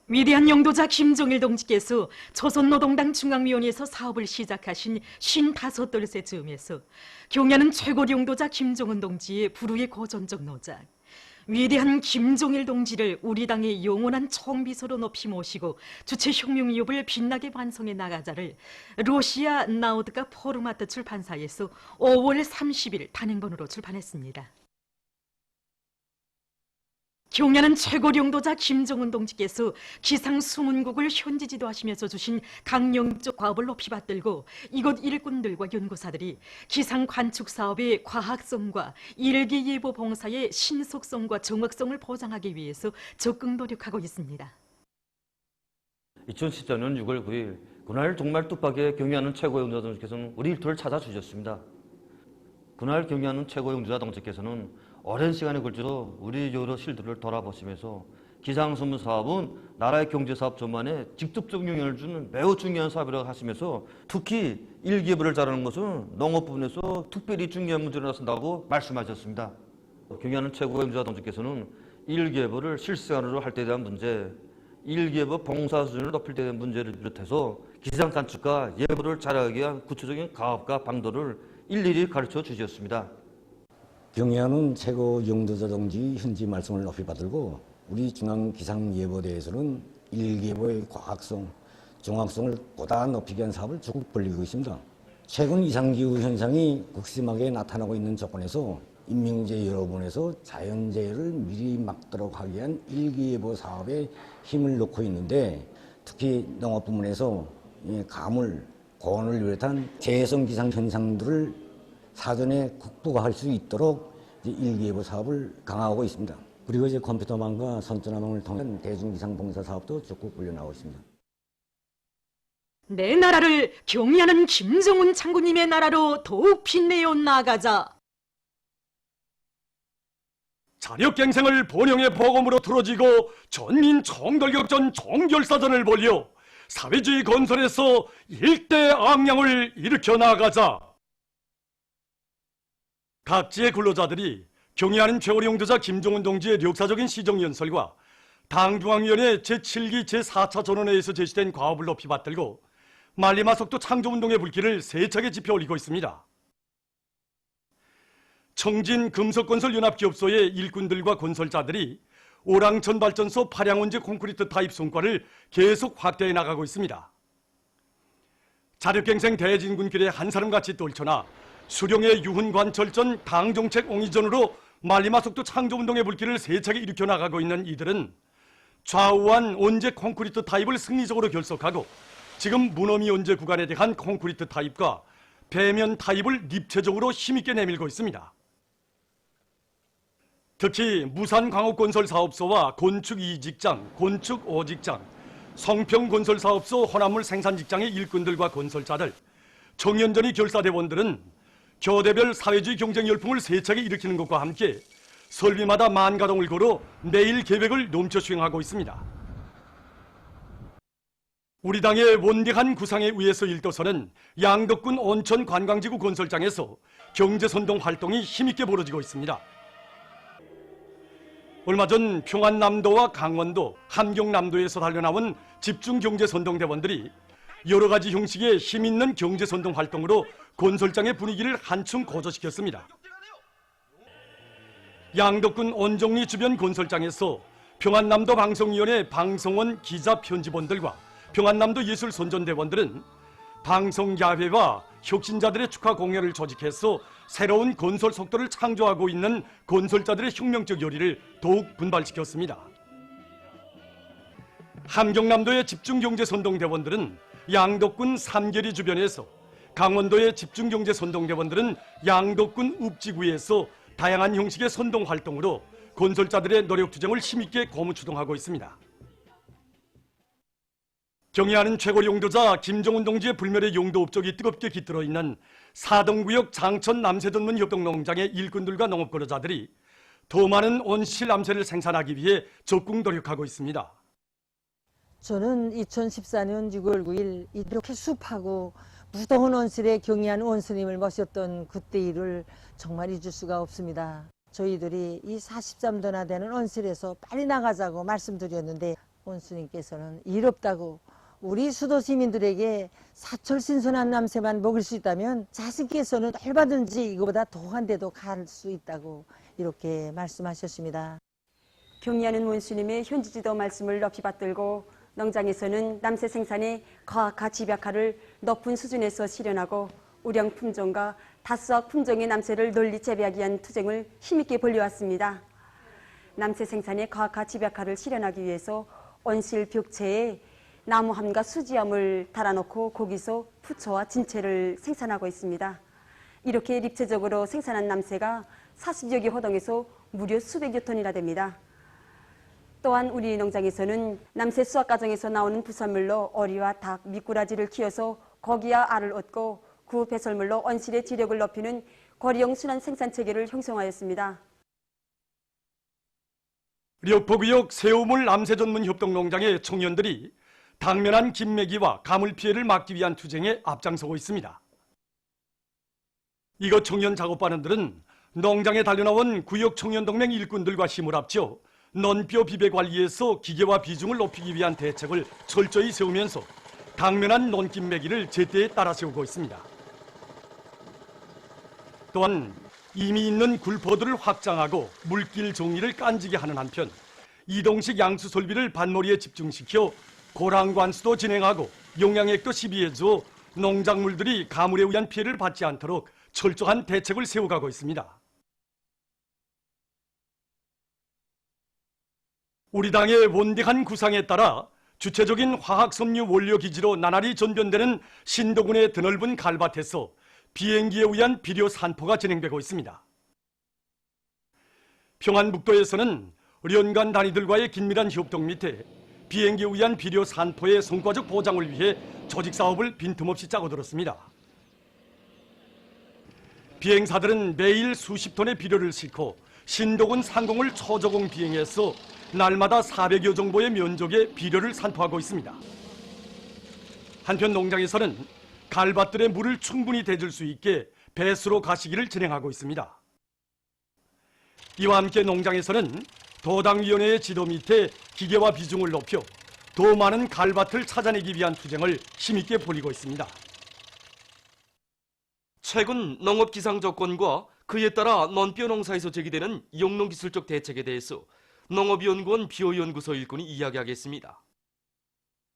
위대한 영도자 김종일 동지께서 조선노동당 중앙위원회에서 사업을 시작하신 55돌세 즈음에서 경야는 최고 영도자 김종은 동지의 불후의 고전적 노작, 위대한 김종일 동지를 우리 당의 영원한 총비서로 높이 모시고 주체 혁명 위협을 빛나게 완성해 나가자를 러시아 나우드가 포르마트 출판사에서 5월 30일 단행본으로 출판했습니다. 경야는 최고 영도자 김종은 동지께서 기상 수문국을 현지 지도하시면서 주신 강령적 과업을 높이 받들고 이곳 일꾼들과 연구사들이 기상 관측 사업의 과학성과 일기예보 봉사의 신속성과 정확성을 보장하기 위해서 적극 노력하고 있습니다. 2014년 6월 9일 그날 정말 뜻밖의 경야는 최고 영도자 동지께서는 우리 일터를 찾아주셨습니다. 그날 경야는 최고 영도자 동지께서는 오랜 시간에 걸쳐서 우리 여러 실들을 돌아보시면서 기상선문 사업은 나라의 경제사업 전반에 직접적 영향을 주는 매우 중요한 사업이라고 하시면서 특히 일기예보를 잘하는 것은 농업 부분에서 특별히 중요한 문제로 나선다고 말씀하셨습니다. 경야는 최고 영도자 동지께서는 일기예보를 실시간으로 할 때 대한 문제, 일기예보 봉사 수준을 높일 때 대한 문제를 비롯해서 기상 관측과 예보를 잘하기 위한 구체적인 가업과 방도를 일일이 가르쳐 주셨습니다. 경야는 최고 영도자 동지 현지 말씀을 높이 받들고 우리 중앙기상예보대에서는 일기예보의 과학성, 정확성을 보다 높이기 위한 사업을 적극 벌이고 있습니다. 최근 이상기후 현상이 극심하게 나타나고 있는 조건에서 인명재 여러분에서 자연재해를 미리 막도록 하기 위한 일기예보 사업에 힘을 넣고 있는데 특히 농업 부문에서 가물, 고온을 비롯한 재해성 기상 현상들을 사전에 극복할 수 있도록 일기예보 사업을 강화하고 있습니다. 그리고 이제 컴퓨터망과 선전화망을 통한 대중기상 봉사 사업도 적극 벌려나가고 있습니다. 내 나라를 경야는 김정은 장군님의 나라로 더욱 빛내어 나가자. 자력갱생을 본영의 보검으로 틀어지고 전민 총돌격전 총결사전을 벌여 사회주의 건설에서 일대 악량을 일으켜 나가자. 각지의 근로자들이 경애하는 최고 영도자 김종은 동지의 역사적인 시정연설과 당중앙위원회 제7기 제4차 전원회에서 제시된 과업을 높이 받들고 만리마석도 창조운동의 불길을 세차게 지펴 올리고 있습니다. 청진 금속건설연합기업소의 일꾼들과 건설자들이 오랑천발전소 파량원재 콘크리트 타입 성과를 계속 확대해 나가고 있습니다. 자력갱생 대진군길에 한 사람같이 떨쳐나 수령의 유훈관철전 당정책 옹이전으로 만리마석도 창조운동의 불길을 세차게 일으켜 나가고 있는 이들은 좌우한 원재 콘크리트 타입을 승리적으로 결속하고 지금 무너미 원재 구간에 대한 콘크리트 타입과 배면 타입을 입체적으로 힘있게 내밀고 있습니다. 특히 무산광업건설사업소와 건축 2직장, 건축 5직장, 성평건설사업소 혼합물 생산직장의 일꾼들과 건설자들, 청년전이 결사대원들은 교대별 사회주의 경쟁 열풍을 세차게 일으키는 것과 함께 설비마다 만가동을 걸어 매일 계획을 넘쳐 수행하고 있습니다. 우리 당의 원대한 구상에 의해서 일도서는 양덕군 온천 관광지구 건설장에서 경제선동 활동이 힘있게 벌어지고 있습니다. 얼마 전 평안남도와 강원도, 함경남도에서 달려나온 집중경제선동대원들이 여러 가지 형식의 힘있는 경제선동 활동으로 건설장의 분위기를 한층 고조시켰습니다. 양덕군 온정리 주변 건설장에서 평안남도 방송위원회 방송원 기자 편집원들과 평안남도 예술선전대원들은 방송야회와 혁신자들의 축하 공연을 조직해서 새로운 건설 속도를 창조하고 있는 건설자들의 혁명적 열의를 더욱 분발시켰습니다. 함경남도의 집중경제선동대원들은 양덕군 삼계리 주변에서, 강원도의 집중경제선동대원들은 양덕군 읍지구에서 다양한 형식의 선동활동으로 건설자들의 노력투쟁을 힘있게 고무추동하고 있습니다. 경애하는 최고 영도자 김종은 동지의 불멸의 영도 업적이 뜨겁게 깃들어 있는 사동구역 장천 남세전문 협동농장의 일꾼들과 농업근로자들이 더 많은 온실 암세를 생산하기 위해 적극 노력하고 있습니다. 저는 2014년 6월 9일 이렇게 습하고 무더운 온실에 경애한 원스님을 모셨던 그때 일을 정말 잊을 수가 없습니다. 저희들이 이 43도나 되는 온실에서 빨리 나가자고 말씀드렸는데 원수님께서는 일 없다고 우리 수도 시민들에게 사철신선한 남새만 먹을 수 있다면 자신께서는 얼마든지 이거보다 더한 데도 갈 수 있다고 이렇게 말씀하셨습니다. 경리하는 원수님의 현지지도 말씀을 높이 받들고 농장에서는 남새 생산의 과학화 집약화를 높은 수준에서 실현하고 우량 품종과 다수학 품종의 남새를 널리 재배하기 위한 투쟁을 힘있게 벌여왔습니다. 남새 생산의 과학화 집약화를 실현하기 위해서 온실 벽체에 나무함과 수지함을 달아놓고 거기서 푸초와 진채를 생산하고 있습니다. 이렇게 입체적으로 생산한 남새가 40여 개 호동에서 무려 수백여 톤이나 됩니다. 또한 우리 농장에서는 남새 수확 과정에서 나오는 부산물로 오리와 닭, 미꾸라지를 키워서 고기와 알을 얻고 그 배설물로 온실의 지력을 높이는 고리형 순환 생산 체계를 형성하였습니다. 력포구역 새우물 남새 전문 협동농장의 청년들이 당면한 김매기와 가물 피해를 막기 위한 투쟁에 앞장서고 있습니다. 이곳 청년 작업반원들은 농장에 달려나온 구역 청년동맹 일꾼들과 힘을 합쳐 넌뼈 비배 관리에서 기계화 비중을 높이기 위한 대책을 철저히 세우면서 당면한 논김매기를 제때에 따라 세우고 있습니다. 또한 이미 있는 굴포들을 확장하고 물길 정리를 깐지게 하는 한편 이동식 양수 설비를 밭머리에 집중시켜 고랑관수도 진행하고 용량액도 시비해줘 농작물들이 가물에 의한 피해를 받지 않도록 철저한 대책을 세워가고 있습니다. 우리 당의 원대한 구상에 따라 주체적인 화학섬유 원료 기지로 나날이 전변되는 신도군의 드넓은 갈밭에서 비행기에 의한 비료 산포가 진행되고 있습니다. 평안북도에서는 연간 단위들과의 긴밀한 협동 밑에 비행기에 의한 비료 산포의 성과적 보장을 위해 조직 사업을 빈틈없이 짜고들었습니다. 비행사들은 매일 수십 톤의 비료를 싣고 신도군 상공을 초저공 비행해서 날마다 400여 정도의 면적의 비료를 산포하고 있습니다. 한편 농장에서는 갈밭들의 물을 충분히 대줄 수 있게 배수로 가시기를 진행하고 있습니다. 이와 함께 농장에서는 도당위원회의 지도 밑에 기계화 비중을 높여 더 많은 갈밭을 찾아내기 위한 투쟁을 힘있게 벌이고 있습니다. 최근 농업기상 조건과 그에 따라 논뼈 농사에서 제기되는 영농기술적 대책에 대해서 농업연구원 비오연구소 일꾼이 이야기하겠습니다.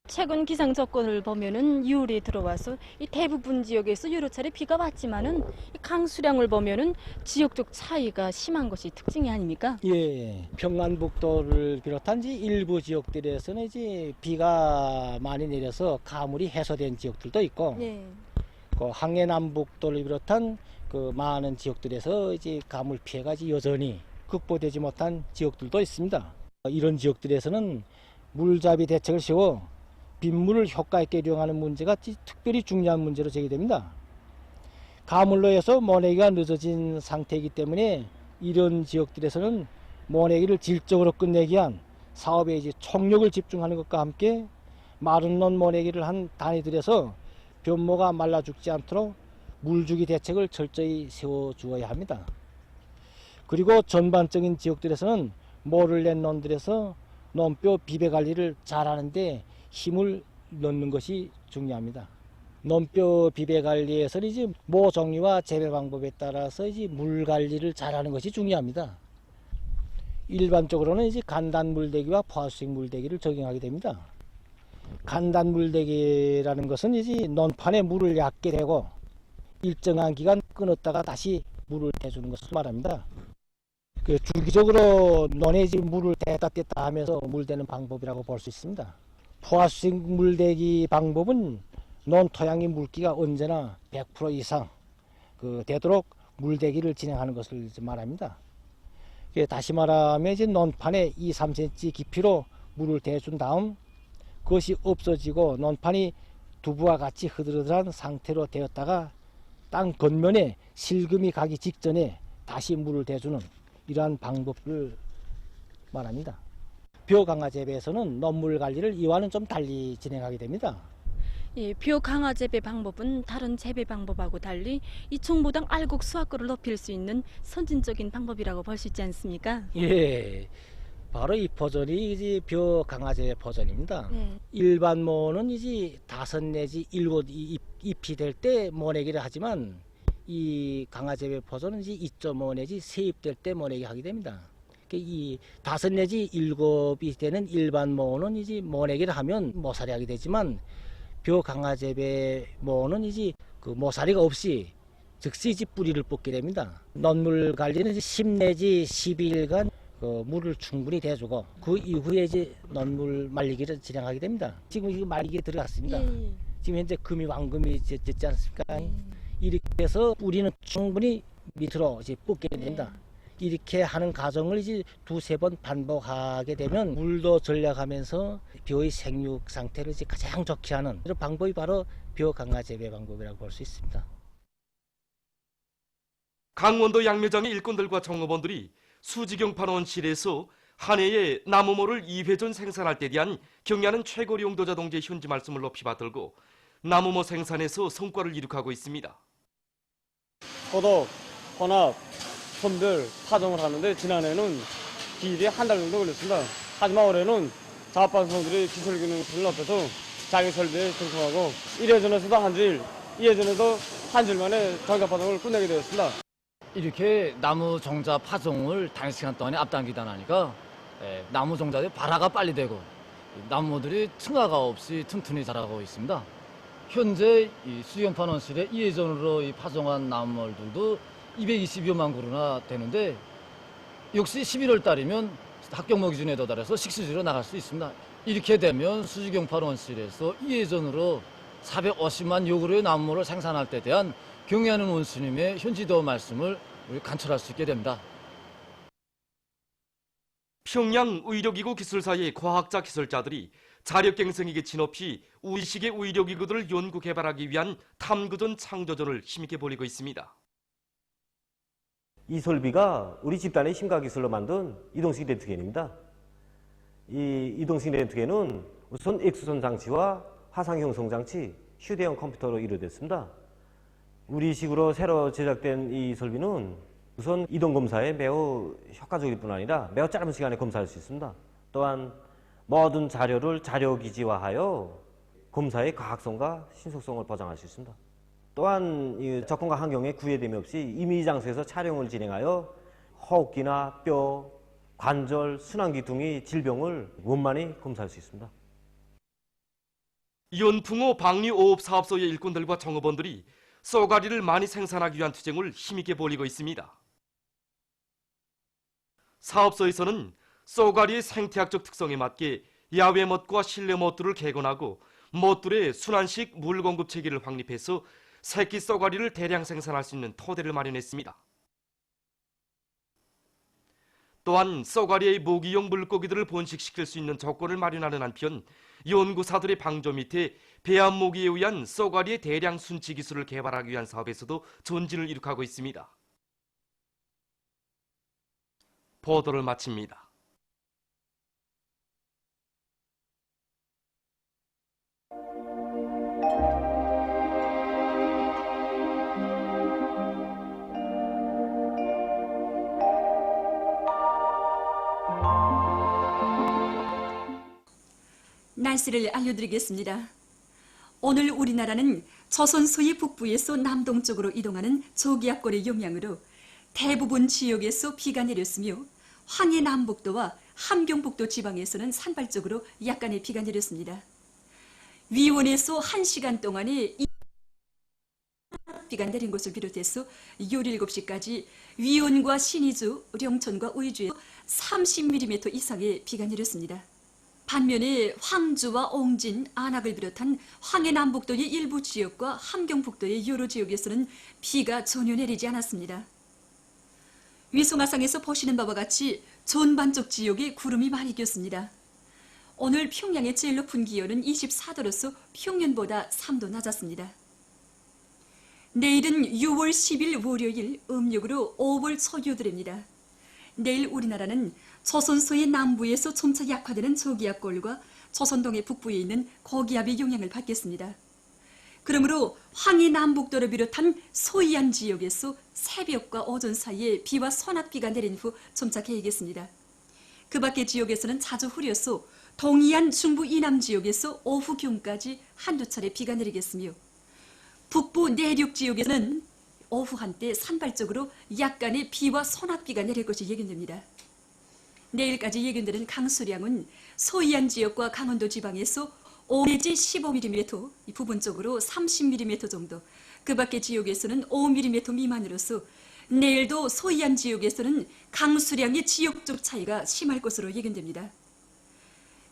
최근 기상 조건을 보면은 6월에 들어와서 이 대부분 지역에서 여러 차례 비가 왔지만은 이 강수량을 보면은 지역적 차이가 심한 것이 특징이 아닙니까? 예, 평안북도를 비롯한 일부 지역들에서는 이제 비가 많이 내려서 가물이 해소된 지역들도 있고, 예. 그 항해남북도를 비롯한 그 많은 지역들에서 이제 가물 피해가 여전히 극복되지 못한 지역들도 있습니다. 이런 지역들에서는 물잡이 대책을 세워 빗물을 효과 있게 이용하는 문제가 특별히 중요한 문제로 제기됩니다. 가물로 해서 모내기가 늦어진 상태이기 때문에 이런 지역들에서는 모내기를 질적으로 끝내기 위한 사업에 이제 총력을 집중하는 것과 함께 마른 논 모내기를 한 단위들에서 변모가 말라 죽지 않도록 물주기 대책을 철저히 세워주어야 합니다. 그리고 전반적인 지역들에서는 모를 낸 논들에서 논뼈 비배 관리를 잘하는데 힘을 넣는 것이 중요합니다. 논뼈 비배 관리에서는 이제 모 종류와 재배 방법에 따라서 이제 물 관리를 잘하는 것이 중요합니다. 일반적으로는 이제 간단 물대기와 포화수식 물대기를 적용하게 됩니다. 간단 물대기라는 것은 이제 논판에 물을 얕게 대고 일정한 기간 끊었다가 다시 물을 대주는 것을 말합니다. 그 주기적으로 논에 물을 대다 뗐다 하면서 물대는 방법이라고 볼 수 있습니다. 포화수식 물대기 방법은 논 토양의 물기가 언제나 100% 이상 되도록 물대기를 진행하는 것을 말합니다. 다시 말하면 이제 논판에 2, 3cm 깊이로 물을 대준 다음 그것이 없어지고 논판이 두부와 같이 흐드러들한 상태로 되었다가 땅 겉면에 실금이 가기 직전에 다시 물을 대주는 이러한 방법을 말합니다. 벼강화 재배에서는 논물 관리를 이와는 좀 달리 진행하게 됩니다. 예, 벼강화 재배 방법은 다른 재배 방법하고 달리 이 총보당 알곡 수확거를 높일 수 있는 선진적인 방법이라고 볼 수 있지 않습니까? 예, 바로 이 버전이 이제 벼 강화제 버전입니다. 일반 모는 이제 5 내지 7 잎이 될 때 모내기를 하지만 이 강화제 버전은 이제 2.5 내지 3잎 될 때 모내기 하게 됩니다. 이 5 내지 7이 되는 일반 모는 이제 모내기를 하면 모살이 하게 되지만 벼 강화재배 모는 이제 그 모사리가 없이 즉시 이제 뿌리를 뽑게 됩니다. 논물 관리는 이제 10 내지 12일간 그 물을 충분히 대주고 그 이후에 이제 논물 말리기를 진행하게 됩니다. 지금 이거 말리기에 들어갔습니다. 지금 현재 금이 왕금이 됐지 않습니까? 이렇게 해서 뿌리는 충분히 밑으로 이제 뽑게 됩니다. 이렇게 하는 과정을 이제 2-3번 반복하게 되면 물도 전략하면서 벼의 생육 상태를 이제 가장 좋게 하는 이런 방법이 바로 벼 강화 재배 방법이라고 볼 수 있습니다. 강원도 양묘장의 일꾼들과 종업원들이 수지경 판원실에서 한 해에 나무모를 2회전 생산할 때 대한 경야는 최고 용도자 동지의 현지 말씀을 높이 받들고 나무모 생산에서 성과를 이룩하고 있습니다. 소독, 혼합, 선별, 파종을 하는데 지난해는 길이 한 달 정도 걸렸습니다. 하지만 올해는 자업방송들이 기술 기능을 높여서 자기 설비에 정통하고 1회전에서도 한 주일, 2회전에도 한 주일 만에 정자 파종을 끝내게 되었습니다. 이렇게 나무 종자 파종을 단시간 동안에 앞당기다 나니까 나무 종자들이 발화가 빨리 되고 나무들이 층화가 없이 튼튼히 자라고 있습니다. 현재 이 수경판원실에 이해전으로 이 파종한 나무들도 220여만 그루나 되는데 역시 11월 달이면 합격모 기준에 도달해서 식수지로 나갈 수 있습니다. 이렇게 되면 수지경판원실에서 이해전으로 450만 요그루의 나무를 생산할 때 대한 경애하는 원수님의 현지도 말씀을 관철할 수 있게 됩니다. 평양 의료기구 기술사의 과학자 기술자들이 자력갱생에게 진없이 우리식의 의료기구들을 연구 개발하기 위한 탐구전 창조전을 힘있게 벌이고 있습니다. 이 설비가 우리 집단의 심가 기술로 만든 이동식 렌트겐입니다. 이 이동식 렌트겐은 우선 엑스선 장치와 화상 형성 장치, 휴대용 컴퓨터로 이루어졌습니다. 우리식으로 새로 제작된 이 설비는 우선 이동 검사에 매우 효과적일 뿐 아니라 매우 짧은 시간에 검사할 수 있습니다. 또한 모든 자료를 자료기지화하여 검사의 과학성과 신속성을 보장할 수 있습니다. 또한 이 접근과 환경에 구애됨이 없이 임의 장소에서 촬영을 진행하여 호흡기나 뼈, 관절, 순환기 등의 질병을 원만히 검사할 수 있습니다. 연풍호 방류오업 사업소의 일꾼들과 종업원들이 쏘가리를 많이 생산하기 위한 투쟁을 힘있게 벌이고 있습니다. 사업소에서는 쏘가리의 생태학적 특성에 맞게 야외 못과 실내 못들을 개건하고 못들의 순환식 물 공급 체계를 확립해서 새끼 쏘가리를 대량 생산할 수 있는 토대를 마련했습니다. 또한 쏘가리의 모기용 물고기들을 번식시킬 수 있는 조건을 마련하는 한편 연구사들의 방조 밑에 배암 모기에 의한 쏘가리의 대량 순치 기술을 개발하기 위한 사업에서도 전진을 이룩하고 있습니다. 보도를 마칩니다. 날씨를 알려드리겠습니다. 오늘 우리나라는 조선 서해 북부에서 남동쪽으로 이동하는 저기압골의 영향으로 대부분 지역에서 비가 내렸으며 황해 남북도와 함경북도 지방에서는 산발적으로 약간의 비가 내렸습니다. 위원에서 1시간 동안에 비가 내린 것을 비롯해서 17시까지 위원과 신의주, 령천과 의주에 30mm 이상의 비가 내렸습니다. 반면에 황주와 옹진, 안악을 비롯한 황해 남북도의 일부 지역과 함경북도의 여러 지역에서는 비가 전혀 내리지 않았습니다. 위성화상에서 보시는 바와 같이 전반적 지역에 구름이 많이 꼈습니다. 오늘 평양의 제일 높은 기온은 24도로서 평년보다 3도 낮았습니다. 내일은 6월 10일 월요일 음력으로 5월 초유들입니다. 내일 우리나라는 조선소의 남부에서 점차 약화되는 저기압골과 조선동해 북부에 있는 고기압의 영향을 받겠습니다. 그러므로 황해 남북도를 비롯한 소이안 지역에서 새벽과 오전 사이에 비와 소낙비가 내린 후 점차 개겠습니다. 그 밖의 지역에서는 자주 흐려서 동해안 중부 이남 지역에서 오후 경까지 한두 차례 비가 내리겠으며 북부 내륙 지역에서는 오후 한때 산발적으로 약간의 비와 소낙비가 내릴 것이 예견됩니다. 내일까지 예견되는 강수량은 서해안 지역과 강원도 지방에서 5 내지 15mm, 부분적으로 30mm 정도, 그 밖의 지역에서는 5mm 미만으로서 내일도 서해안 지역에서는 강수량의 지역적 차이가 심할 것으로 예견됩니다.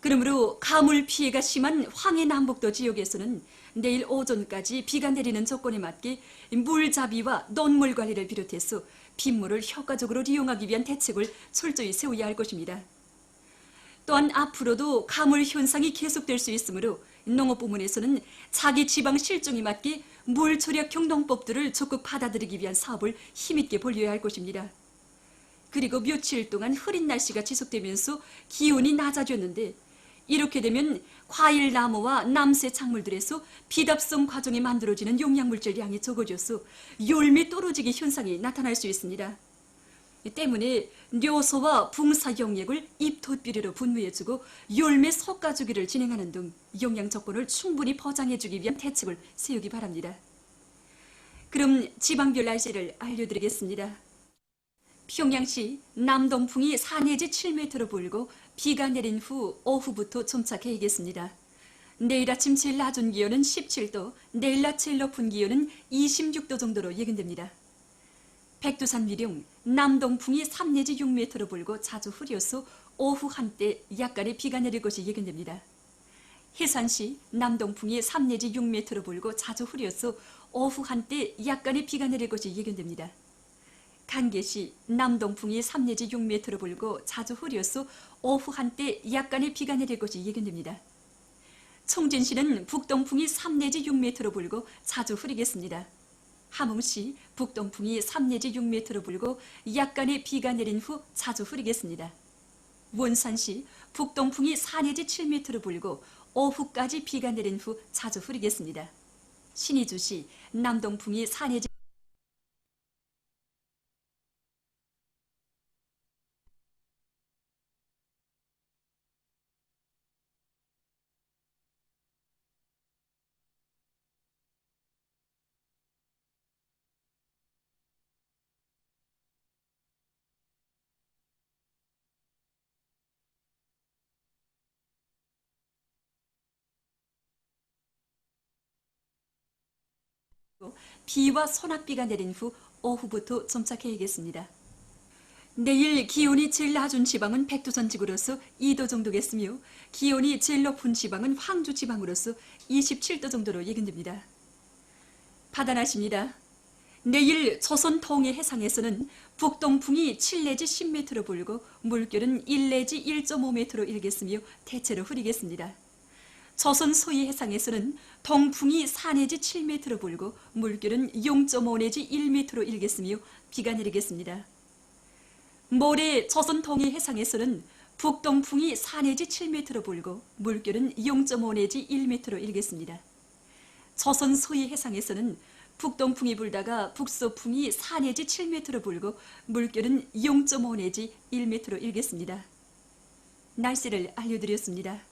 그러므로 가물 피해가 심한 황해 남북도 지역에서는 내일 오전까지 비가 내리는 조건에 맞게 물잡이와 논물 관리를 비롯해서 빗물을 효과적으로 이용하기 위한 대책을 철저히 세워야 할 것입니다. 또한 앞으로도 가물 현상이 계속될 수 있으므로 농업부문에서는 자기 지방 실정에 맞게 물 절약형 농법들을 적극 받아들이기 위한 사업을 힘있게 벌여야 할 것입니다. 그리고 며칠 동안 흐린 날씨가 지속되면서 기온이 낮아졌는데 이렇게 되면 과일 나무와 남새 작물들에서 비답성 과정에 만들어지는 용량물질 양이 적어져서 열매 떨어지기 현상이 나타날 수 있습니다. 때문에 뇨소와 붕사 용액을 입덧비료로 분무해주고 열매 솎아주기를 진행하는 등 영양 조건을 충분히 보장해주기 위한 대책을 세우기 바랍니다. 그럼 지방별 날씨를 알려드리겠습니다. 평양시 남동풍이 4 내지 7m로 불고 비가 내린 후 오후부터 점차 개겠습니다. 내일 아침 제일 낮은 기온은 17도, 내일 낮 제일 높은 기온은 26도 정도로 예견됩니다. 백두산 미령 남동풍이 3 내지 6m로 불고 자주 흐려서 오후 한때 약간의 비가 내릴 것이 예견됩니다. 해산시 남동풍이 3 내지 6m로 불고 자주 흐려서 오후 한때 약간의 비가 내릴 것이 예견됩니다. 간계시 남동풍이 3 내지 6m로 불고 자주 흐려서 오후 한때 약간의 비가 내릴 것이 예견됩니다. 청진시는 북동풍이 3 내지 6m로 불고 자주 흐리겠습니다. 함흥시 북동풍이 3 내지 6m로 불고 약간의 비가 내린 후 자주 흐리겠습니다. 원산시 북동풍이 4 내지 7m로 불고 오후까지 비가 내린 후 자주 흐리겠습니다. 신의주시 남동풍이 4 내지 비와 소낙비가 내린 후 오후부터 점차 개겠습니다. 내일 기온이 제일 낮은 지방은 백두산 지구로서 2도 정도겠으며 기온이 제일 높은 지방은 황주 지방으로서 27도 정도로 예견됩니다. 바다날씨입니다. 내일 조선 동해 해상에서는 북동풍이 7 내지 10m로 불고 물결은 1 내지 1.5m로 일겠으며 대체로 흐리겠습니다. 조선 서해 해상에서는 동풍이 4 내지 7m로 불고 물결은 0.5 내지 1m로 일겠으며 비가 내리겠습니다. 모레 조선 동해 해상에서는 북동풍이 4 내지 7m로 불고 물결은 0.5 내지 1m로 일겠습니다. 조선 서해 해상에서는 북동풍이 불다가 북서풍이 4 내지 7m로 불고 물결은 0.5 내지 1m로 일겠습니다. 날씨를 알려드렸습니다.